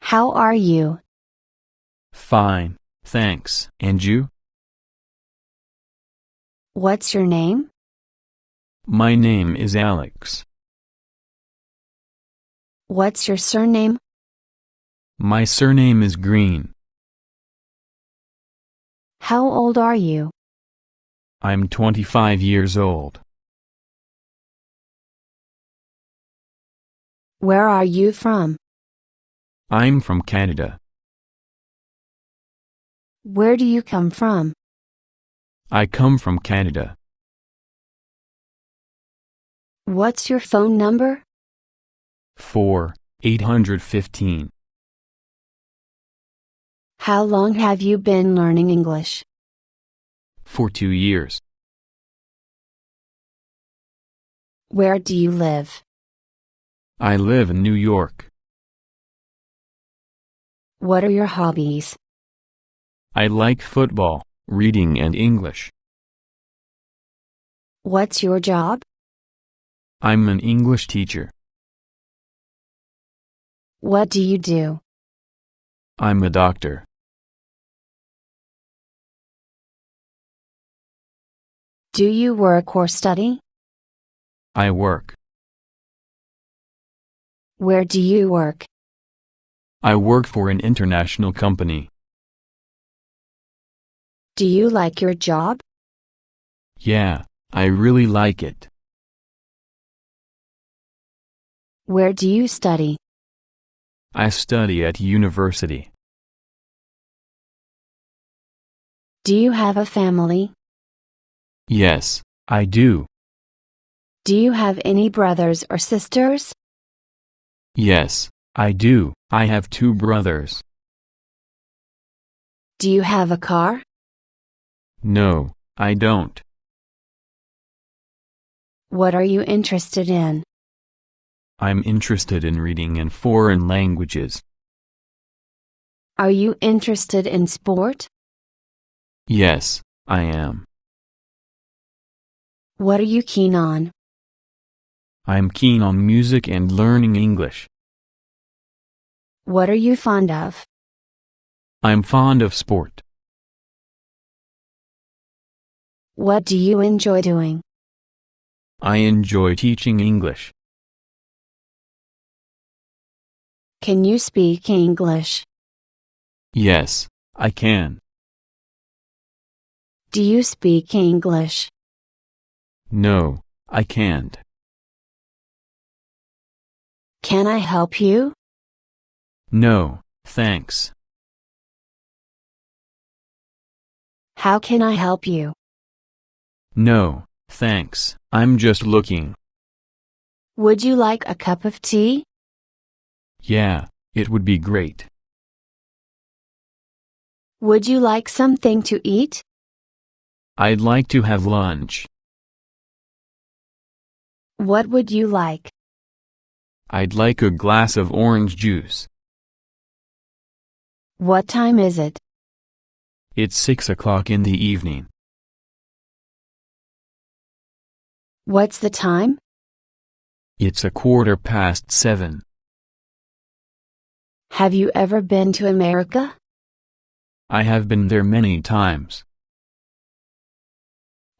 How are you? Fine, thanks. And you? What's your name? My name is Alex. What's your surname? My surname is Green. How old are you? I'm 25 years old. Where are you from? I'm from Canada. Where do you come from? I come from Canada. What's your phone number? 4,815. How long have you been learning English? For 2 years. Where do you live? I live in New York. What are your hobbies? I like football, reading and English. What's your job? I'm an English teacher. What do you do? I'm a doctor. Do you work or study? I work. Where do you work? I work for an international company. Do you like your job? Yeah, I really like it. Where do you study? I study at university. Do you have a family? Yes, I do. Do you have any brothers or sisters? Yes, I do. I have 2 brothers. Do you have a car? No, I don't. What are you interested in? I'm interested in reading in foreign languages. Are you interested in sport? Yes, I am. What are you keen on? I'm keen on music and learning English. What are you fond of? I'm fond of sport. What do you enjoy doing? I enjoy teaching English. Can you speak English? Yes, I can. Do you speak English? No, I can't. Can I help you? No, thanks. How can I help you? No, thanks. I'm just looking. Would you like a cup of tea? Yeah, it would be great. Would you like something to eat? I'd like to have lunch. What would you like? I'd like a glass of orange juice. What time is it? It's 6 o'clock in the evening. What's the time? It's 7:15. Have you ever been to America? I have been there many times.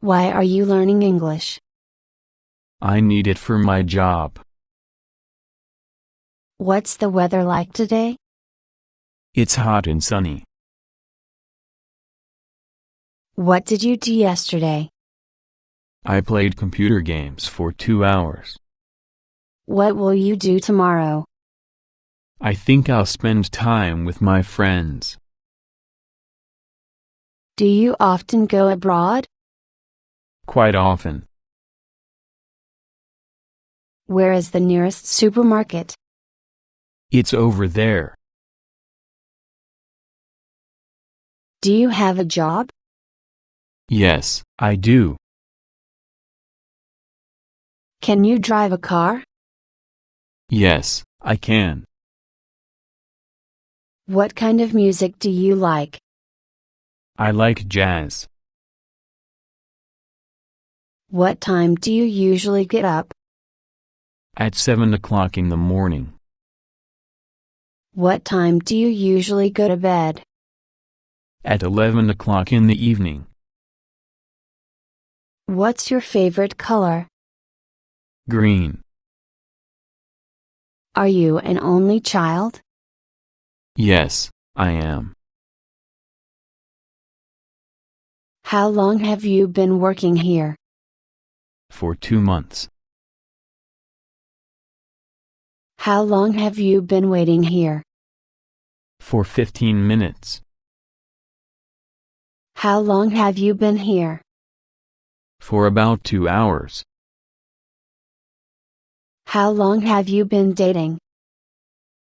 Why are you learning English? I need it for my job. What's the weather like today? It's hot and sunny. What did you do yesterday? I played computer games for 2 hours. What will you do tomorrow? I think I'll spend time with my friends. Do you often go abroad? Quite often. Where is the nearest supermarket? It's over there. Do you have a job? Yes, I do. Can you drive a car? Yes, I can. What kind of music do you like? I like jazz. What time do you usually get up? At 7 o'clock in the morning. What time do you usually go to bed? At 11 o'clock in the evening. What's your favorite color? Green. Are you an only child? Yes, I am. How long have you been working here? For 2 months. How long have you been waiting here? For 15 minutes. How long have you been here? For about 2 hours. How long have you been dating?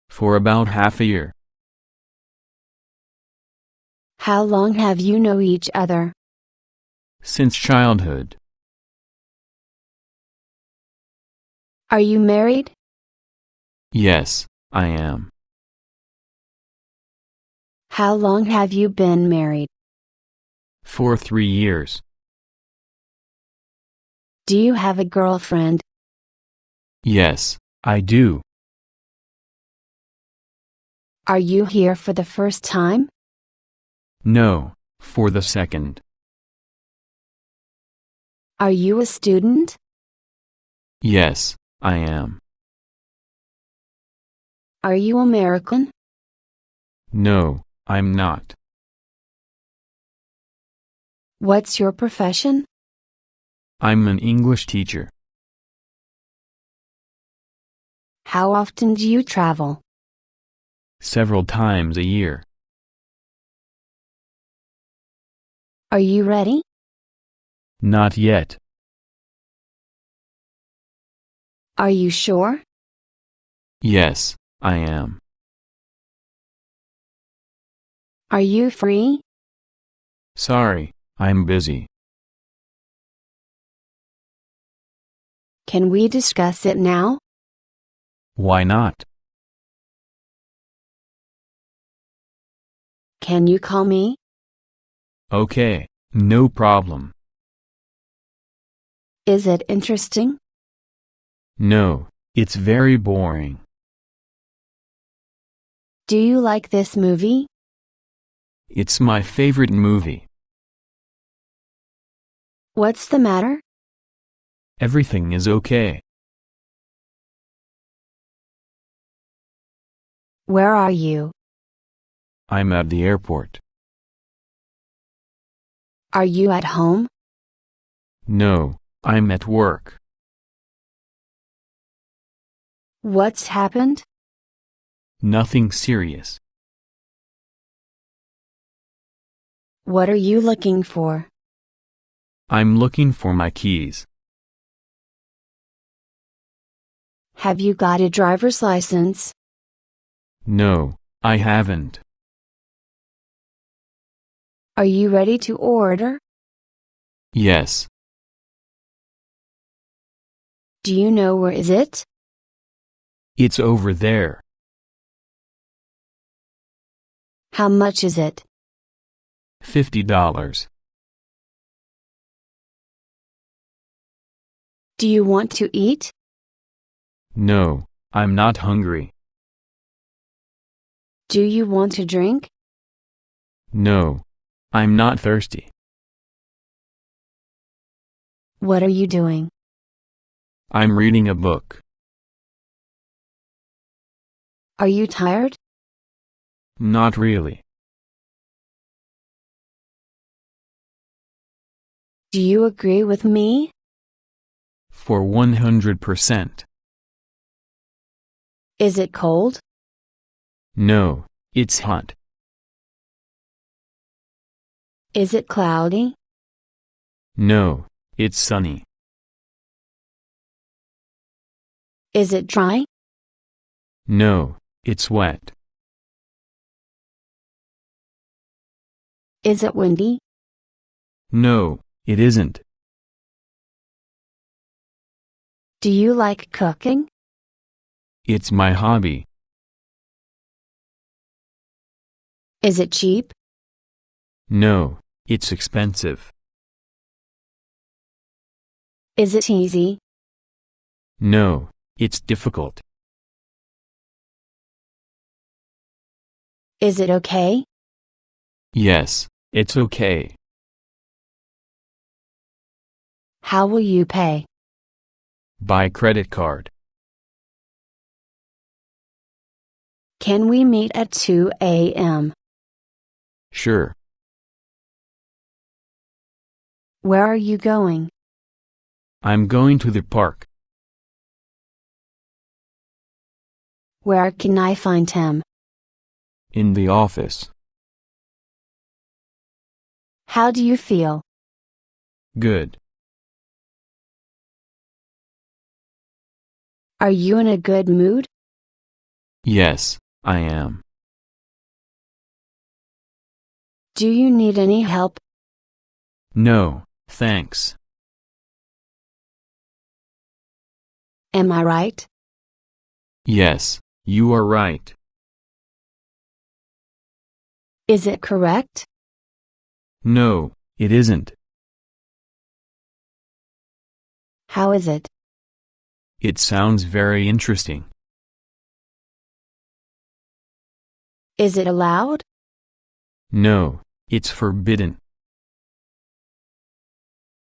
For about half a year. How long have you known each other? Since childhood. Are you married? Yes, I am. How long have you been married? For 3 years. Do you have a girlfriend? Yes, I do. Are you here for the first time? No, for the second. Are you a student? Yes, I am. Are you American? No, I'm not. What's your profession? I'm an English teacher. How often do you travel? Several times a year. Are you ready? Not yet. Are you sure? Yes, I am. Are you free? Sorry, I'm busy. Can we discuss it now? Why not? Can you call me? Okay, no problem. Is it interesting? No, it's very boring. Do you like this movie? It's my favorite movie. What's the matter? Everything is okay. Where are you? I'm at the airport. Are you at home? No, I'm at work. What's happened? Nothing serious. What are you looking for? I'm looking for my keys. Have you got a driver's license? No, I haven't. Are you ready to order? Yes. Do you know where is it? It's over there. How much is it? $50. Do you want to eat? No, I'm not hungry. Do you want to drink? No, I'm not thirsty. What are you doing? I'm reading a book. Are you tired? Not really. Do you agree with me? For 100%. Is it cold? No, it's hot. Is it cloudy? No, it's sunny. Is it dry? No, it's wet. Is it windy? No, it isn't. Do you like cooking? It's my hobby. Is it cheap? No, it's expensive. Is it easy? No, it's difficult. Is it okay? Yes, it's okay. How will you pay? By credit card. Can we meet at 2 a.m.? Sure. Where are you going? I'm going to the park. Where can I find him? In the office. How do you feel? Good. Are you in a good mood? Yes, I am. Do you need any help? No, thanks. Am I right? Yes, you are right. Is it correct? No, it isn't. How is it? It sounds very interesting. Is it allowed? No, it's forbidden.